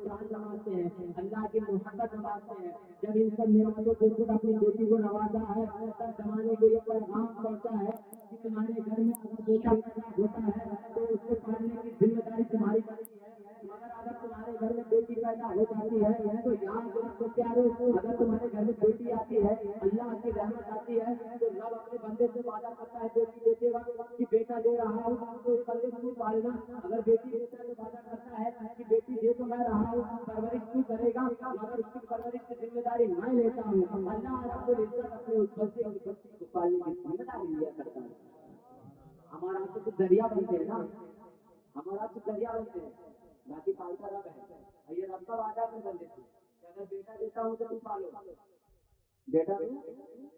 شان نوازتے ہیں, اللہ کی محبت نوازتے ہیں. جب ان سب نعمتوں سے خود اپنی بیٹی کو نوازا ہے تب زمانے کو یہ پیغام پہنچا ہے کہ تمہارے گھر میں اگر بیٹا ہوتا ہے تو اس کو پالنے کی ذمہ داری تمہاری بنتی ہے, مگر اگر تمہارے گھر میں بیٹی پیدا ہو جاتی ہے تو یاد رکھو پیارو, اگر تمہارے گھر میں بیٹی آتی ہے, اللہ کی رحمت آتی ہے, تو رب اپنے بندے سے وعدہ کرتا ہے بیٹی دیتے وقت کہ بیٹا دے رہا ہوں تو اس بندے کو پالنا. اگر بیٹی دیتا ہے تو وعدہ کرتا ہے کہ بیٹی دے تو میں رہا ہوں, پرورش تو کرے گا, مگر اس کی پرورش کی ذمہ داری میں لیتا ہوں. اللہ رب العزت اپنے اس بچے کی بچی کو پالنے کی ذمہ داری لیا کرتا ہے. ہمارا آپ تو دریا بنتے ہیں نا, ہمارا آپ دریا بنتے ہیں, باقی پالتا رب ہے. یہ رب کا وعدہ اپنے بندے سے کہ اگر بیٹا دیتا ہوں تو تم پالو, بیٹا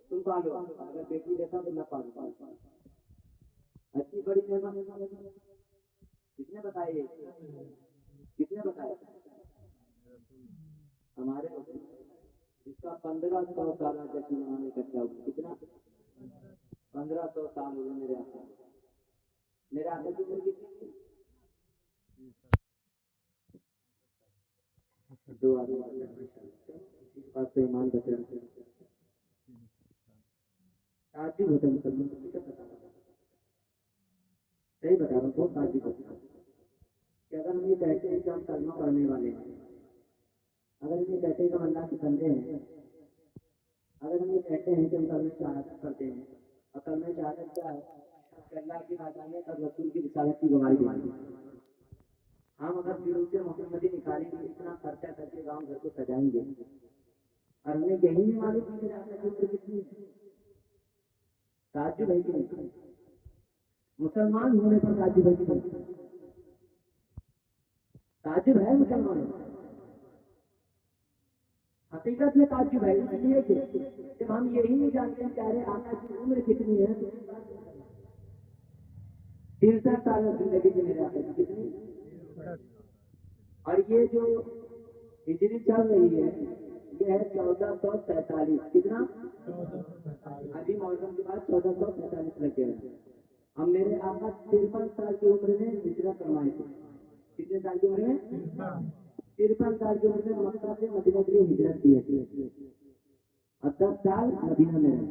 تم پالو, اگر بیٹی دیتا ہوں تو میں پالوں. اچھی بڑی نعمت کس نے بتائی, کس نے بتایا؟ ہمارے اس کا 1500 سالہ جشن منانے اکٹھا ہوگی. کتنا؟ 1500 سال ہوئے میرے آقا. میرے آقا کی عمر کتنی تھی؟ 2 آدمی اسی کے پاس تو ایمان بچ رہا ہے. تعجب ہوتا ہے مسلمان کو, کیا بتا رہا ہوں, صحیح بتا رہا ہوں, بہت تعجب ہوتا ہے کہ اگر ہم یہ کہتے ہیں کہ ہم کلمہ پڑھنے والے ہیں, اگر ہم یہ کہتے ہیں کہ ہم اللہ کے بندے ہیں, اگر ہم یہ کہتے ہیں کہ ہم کلمہ شہادت کرتے ہیں, اور کلمہ شہادت کیا ہے کہ اللہ کی وحدانیت اور رسول کی رسالت کی گواہی دینا ہے. ہم اگر جلوس محمدی نکالیں گے, اتنا خرچہ کر کے گاؤں گھر کو سجائیں گے, اور ہمیں یہی نہیں معلوم کہ میرے آقا کی عمر کتنی ہے. تعجب ہے کہ نہیں؟ مسلمان ہونے پر تعجب ہے کہ نہیں؟ تعجب ہے مسلمانوں, حقیقت میں تعجب ہے. اس لیے کہ جب ہم یہی نہیں جانتے ہیں پیارے آقا کی عمر کتنی ہے, 63 سال زندگی میں میرے آقا کی کتنی, اور یہ جو ہجری چل رہی ہے یہ ہے 1443. کتنا؟ ابھی محرم کے بعد 1447 لگ گیا. ہم میرے آقا 53 سال کی عمر میں ہجرت فرمائے تھے. کتنے سال کی عمر میں؟ 53 سال کی عمر میں مکہ سے مدینہ کے لیے ہجرت کی ہے, اور 10 سال مدینہ میں رہے.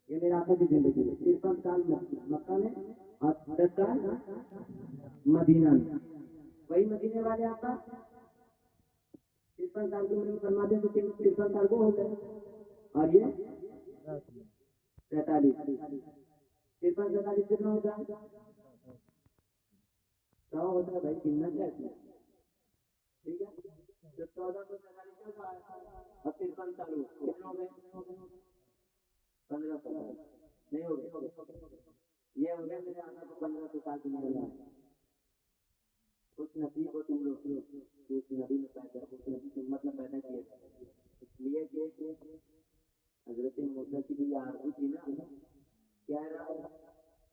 یہ میرے آقا کی زندگی ہے. 53 سال مکہ میں اور 10 سال مدینہ میں. وہی مدینے والے آقا 53 سال کی عمر میں فرماتے ہیں تو 53 سال کو ہو گئے, اور یہ 43. 53 47 کتنا ہوتا ہے؟ 100 ہوتا ہے بھائی, کتنا کیا ہے, ٹھیک ہے. جو 1447 ہوتا ہے اور 53 سال ہو, کتنا ہو گئے؟ 1500 سال نہیں ہو گئے. یہ ہو گیا میرے آقا کو 1500 سال کی عمر میں. کچھ نصیب ہو تم لوگ اس نبی میں پیدا, اس نبی کی امت میں پیدا کیے, اس لیے کہ حضرت موسیٰ کی بھی آرزو تھی نا, کیا رہا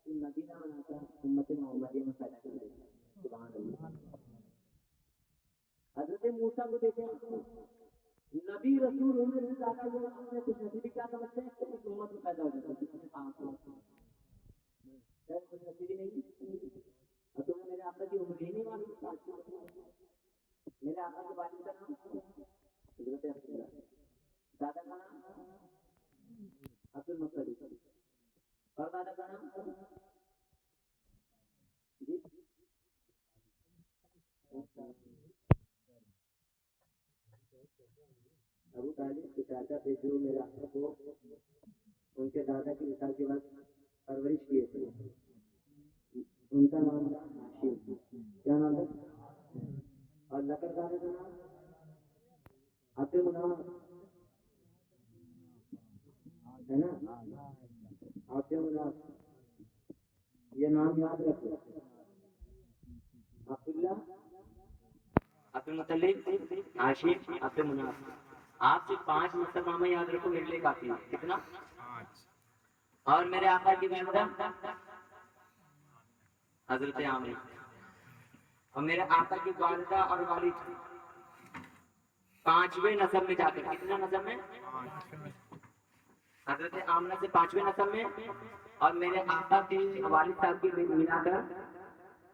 تو نبی نہ بناتا, امت محمدیہ میں پیدا کر دیتا. سبحان اللہ. حضرت موسیٰ کو دیکھیں, نبی رسول ہونے سے زیادہ وہ اپنے کچھ نصیبی کیا سمجھتے ہیں کہ اس امت میں پیدا ہو جاتا ہے, جس میں کچھ نصیبی نہیں. اور تمہیں میرے آقا کی عمر ہی نہیں معلوم. میرے آقا کے والد کا نام حضرت عبداللہ, دادا کا نام عبد المطلب, اور دادا کا نام جی ابو طالب کے چاچا تھے جو میرے آقا کو ان کے دادا کی مثال کے بعد پرورش کیے تھے. ان کا نام تھا ہاشم. کیا نام تھا؟ اور لکڑ دادا کا نام عبد مناف ہے نا, عبد مناف. یہ نام یاد رکھو, عبداللہ, عبد المطلب, ہاشم, عبد مناف. آپ سے 5 مسلمان یاد رکھو, میرے لیے کافی ہے. کتنا؟ 5. اور میرے آقا کی والدہ حضرت عامر, اور میرے آقا کی والدہ اور والد 5ویں نسب میں جا کر, کتنا نسب میں؟ حضرت آمنہ سے 5ویں نسب میں, اور میرے آقا کے والد صاحب کی ملا کر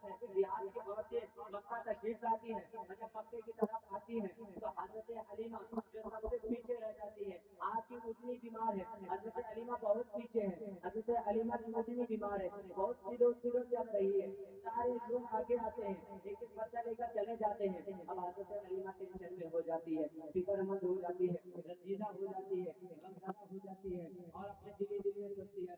پھر ریاض کی عورتیں مکہ تشریف لاتی ہیں، جب مکے کی طرف آتی ہیں تو حضرت حلیمہ جو سب سے پیچھے رہ جاتی ہے، آپ کی اٹھنی بیمار ہے، حضرت حلیمہ بہت پیچھے ہے، حضرت حلیمہ کی اٹھنی بیمار ہے، بہت سلو سلو چل رہی ہے، سارے لوگ آگے آتے ہیں، ایک ایک بچہ لے کر چلے جاتے ہیں، اب حضرت حلیمہ ٹینشن میں ہو جاتی ہے، فکر مند ہو جاتی ہے، رنجیدہ ہو جاتی ہے، غمزدہ ہو جاتی ہے، اور اپنے دل میں سوچتی ہے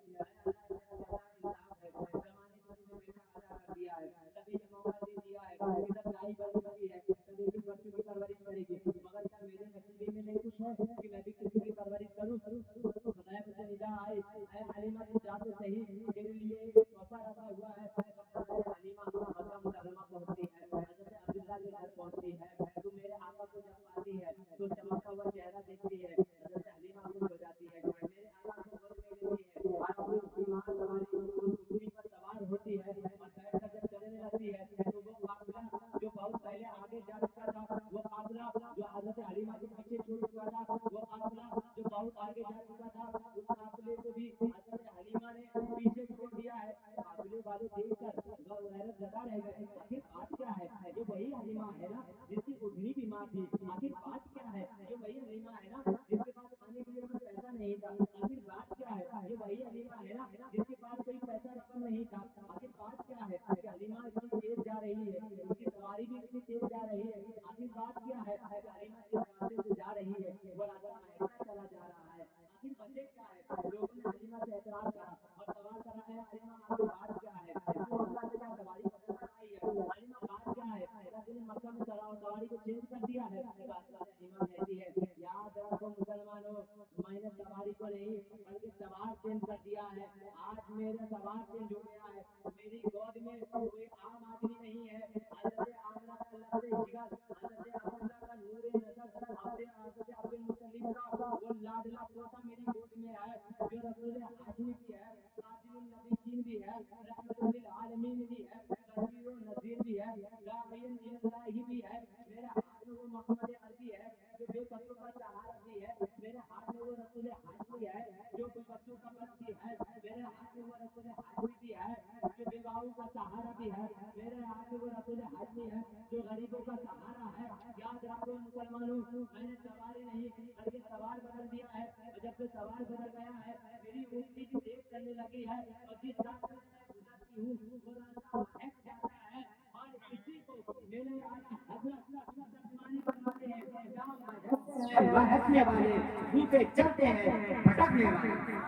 انصاف ہے، زمانے کو تم نے بیٹا ادا کر دیا ہے، کبھی یہ موقع دے دیا ہے، ادھر گائے بن چکی ہے، کبھی بھی بچوں کی پرورش کرے گی، مگر کیا میرے نصیبے میں نہیں کچھ ہے کہ میں بھی کسی کی پرورش کروں؟ خدایا مجھے ندا آئے، اے حلیمہ تو جا تو صحیح، تیرے لیے وفا رکھا ہوا ہے۔ حضرت حلیمہ مکہ مکرمہ پہنچتی ہے، حضرت عبداللہ کے گھر پہنچتی ہے، تو میرے آقا کو جب پاتی ہے تو چمکتا ہوا چہرہ دیکھتی ہے، حضرت حلیمہ خوش ہو جاتی ہے، میرے آقا کو گود میں لیتی ہے، اور اپنی بیمار سواری اٹھنی پر سوار ہوتی ہے، اور بیٹھ کر جب چلنے لگتی ہے تو وہ قافلہ جو بہت پہلے آگے جا چکا تھا، وہ قافلہ جو حضرت حلیمہ کے پیچھے چھوڑ چکا تھا، وہ قافلہ جو بہت آگے جا چکا تھا، اس قافلے کو بھی حضرت حلیمہ نے پیچھے چھوڑ دیا ہے۔ قافلے والے دیکھ کر غیرت زدہ رہ گئے، آخر بات کیا ہے؟ یہ وہی حلیمہ ہے نا جس کی اٹھنی بیمار تھی، آخر بات کیا ہے؟ یہ وہی حلیمہ ہے نا جس کے پاس کھانے کے لیے کوئی پیسہ نہیں تھا، آخر بات کیا ہے؟ یہ وہی حلیمہ ہے نا جس کے پاس کوئی پیسہ رقم نہیں تھا، آخر بات کیا ہے؟ کہ حلیمہ اتنی تیز جا رہی ہے، اس کی سواری بھی اتنی تیز جا رہی ہے، آخر بات کیا ہے؟ کہ حلیمہ جس راستے سے جا رہی ہے وہ راستہ مہکتا چلا جا رہا ہے، آخر وجہ کیا ہے؟ لوگوں نے حلیمہ سے اعتراض کرا اور سوال کرا ہے، حلیمہ آخر بات کیا ہے؟ تو مکہ سے کیا سواری بدل کر آئی ہے؟ حلیمہ بات کیا ہے؟ رسول نے مکہ میں سواری کو چینج کر دیا ہے؟ حلیمہ کہتی ہے، یاد رکھو مسلمانوں، میں نے سواری کو نہیں بلکہ سوار چینج کر دیا ہے، آج میرا سوار چینج ہو گیا ہے، میری گود میں کوئی عام آدمی نہیں ہے، حضرت آمنہ کا لفظ جگر، حضرت عبداللہ کا نور نظر، حضرت عبد المطلب کا وہ لاڈلا پوتا میری گود میں ہے، جو رسول ہاشمی بھی ہے، خاتم النبیین بھی ہے، رحمت للعالمین بھی ہے، بشیر و نذیر بھی ہے، داعی الی اللہ بھی ہے، میرے ہاتھ میں وہ محمد عربی ہے جو بے بسوں کا سہارا بھی ہے، میرے ہاتھ میں وہ رسول ہاشمی ہے جو بے بسوں کا بس بھی ہے، میرے ہاتھ میں وہ رسول ہاشمی بھی ہے جو بیواؤں کا سہارا بھی ہے، میرے ہاتھ میں وہ رسول ہاشمی ہے جو غریبوں کا سہارا ہے۔ یاد رکھو مسلمانوں، میں نے سواری نہیں بلکہ سوار بدل دیا ہے، اور جب سے سوار بدل گیا ہے میری اونٹنی بھی تیز چلنے لگی ہے، اور جس راستے سے میں گزرتی ہوں وہ راستہ مہک جاتا ہے، اور اسی کو میرے اعلیٰ حضرت اپنا ترجمانی فرماتے ہیں، جہاں مہکتے ہیں مہکنے والے، منہ پہ چلتے ہیں بھٹکنے والے۔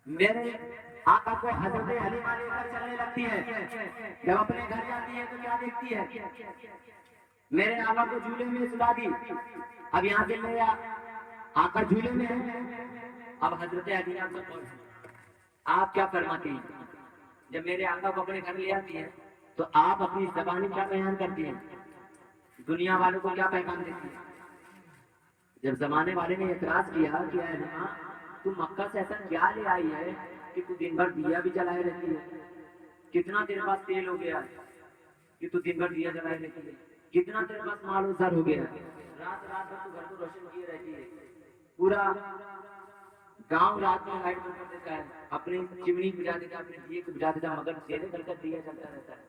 میرے آقا کو حضرت حلیمہ لے کر چلنے لگتی ہے، جب اپنے گھر جاتی ہے تو کیا دیکھتی ہے؟ میرے آقا کو جھولے میں سلا دی، اب یہاں سے میرے آقا جھولے میں ہے، اب حضرت حلیمہ کو پہنچی، آپ کیا فرماتی ہیں؟ جب میرے آقا کو اپنے گھر لے آتی ہے تو آپ اپنی زبانی کیا بیان کرتی ہیں؟ دنیا والوں کو کیا پیغام دیتی ہیں؟ جب زمانے والے نے اعتراض کیا کہ اے حلیمہ تو مکہ سے ایسا کیا لے آئی ہے کہ تو دن بھر دیا بھی جلائے رہتی ہے؟ کتنا تیرے پاس تیل ہو گیا کہ تو دن بھر دیا جلائے رہتی ہے؟ کتنا تیرے پاس مال و زر ہو گیا، رات رات بھر تو گھر کو روشن کیے رہتی ہے، پورا گاؤں رات میں لائٹ بند کر دیتا ہے، اپنی چمنی بجا دیتا ہے، اپنے دیے کو بجا دیتا ہے، مگر تیرے گھر کا دیا جلتا رہتا ہے،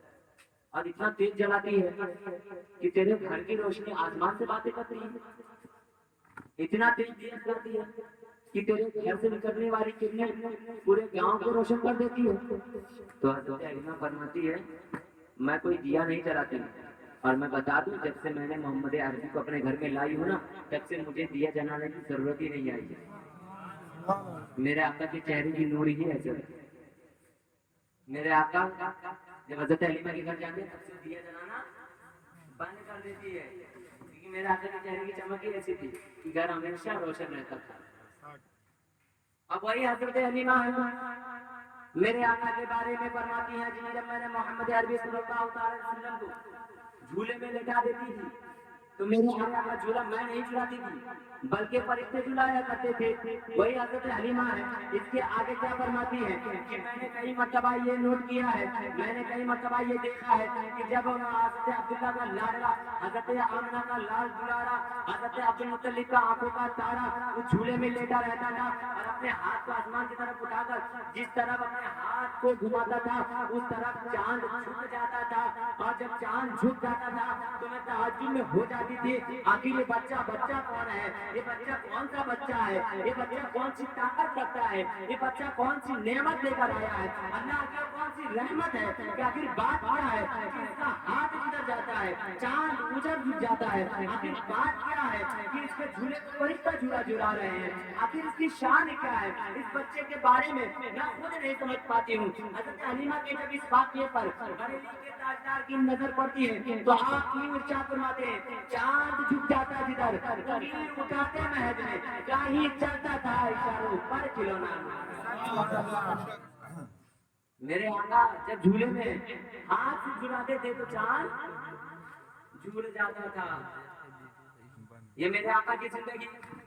اور اتنا تیز جلاتی ہے کہ تیرے گھر کی روشنی آسمان سے باتیں کرتی ہے، اتنا تیز دیا جلاتی ہے کہ تیرے گھر سے نکلنے والی کرنیں پورے گاؤں کو روشن کر دیتی ہے۔ تو حضرت حلیمہ فرماتی ہے میں کوئی دیا نہیں جلاتی، اور میں بتا دوں جب سے میں نے محمد عربی کو اپنے گھر میں لائی ہوں نا تب سے مجھے دیا جلانے کی ضرورت ہی نہیں آئی ہے، میرے آقا کے چہرے کی نور ہی ایسے ہے۔ میرے آقا جب حضرت حلیمہ کے گھر جاتے ہیں تب سے دیا جلانا بند کر دیتی ہے، کیونکہ میرے آقا کے چہرے کی چمک ہی ایسی تھی کہ گھر ہمیشہ روشن رہتا تھا۔ اب وہی حضرت حلیمہ میرے آقا کے بارے میں فرماتی ہیں جب میں نے محمد عربی صلی اللہ علیہ وسلم کو جھولے میں لٹا دیتی تھی تو میرے آقا کا جھولا میں نہیں جھلاتی تھی بلکہ فرشتے جھلایا کرتے تھے. وہی حضرت حلیمہ ہے. اس کے آگے کیا فرماتی ہے کہ میں نے کئی مرتبہ یہ نوٹ کیا ہے, میں نے کئی مرتبہ یہ دیکھا ہے کہ جب حضرت عبداللہ کا لاڈلا, حضرت آمنہ کا لال دلارا, حضرت عبد المطلب کا آنکھوں کا تارا اس جھولے میں لیٹا رہتا تھا اور اپنے ہاتھ کو آسمان کی طرف اٹھا کر جس طرف اپنے ہاتھ کو گھماتا تھا اس طرف چاند جھک جاتا تھا, اور جب چاند جھک جاتا تھا تو میں تعجب میں ہو جاتی تھی آخر یہ بچہ کون ہے, یہ بچہ کون سا بچہ ہے, یہ بچہ کون سی طاقت رکھتا ہے, یہ بچہ کون سی نعمت لے کر آیا ہے, اللہ کی کون سی رحمت ہے کہ آخر بات کیا ہے کہ اس کا ہاتھ ادھر جاتا ہے, چاند ادھر جھک جاتا ہے, آخر بات کیا ہے کہ اس کے جھولے کو فرشتہ جھولا جھلا رہے ہیں, آخر اس کی شان کیا ہے, اس بچے کے بارے میں میں خود نہیں سمجھ پاتی ہوں. حضرت حلیمہ کے جب اس واقعے پر بریلی کے تاجدار کی نظر پڑتی ہے تو آپ کی ارشاد فرماتے ہیں چاند جھک جاتا جدھر انگلی اٹھاتے محض میں کہیں چلتا تھا اشاروں پر کھلونا. میرے آقا جب جھولے میں ہاتھ سے جھلاتے تھے تو چاند جھول جاتا تھا. یہ میرے آقا کی زندگی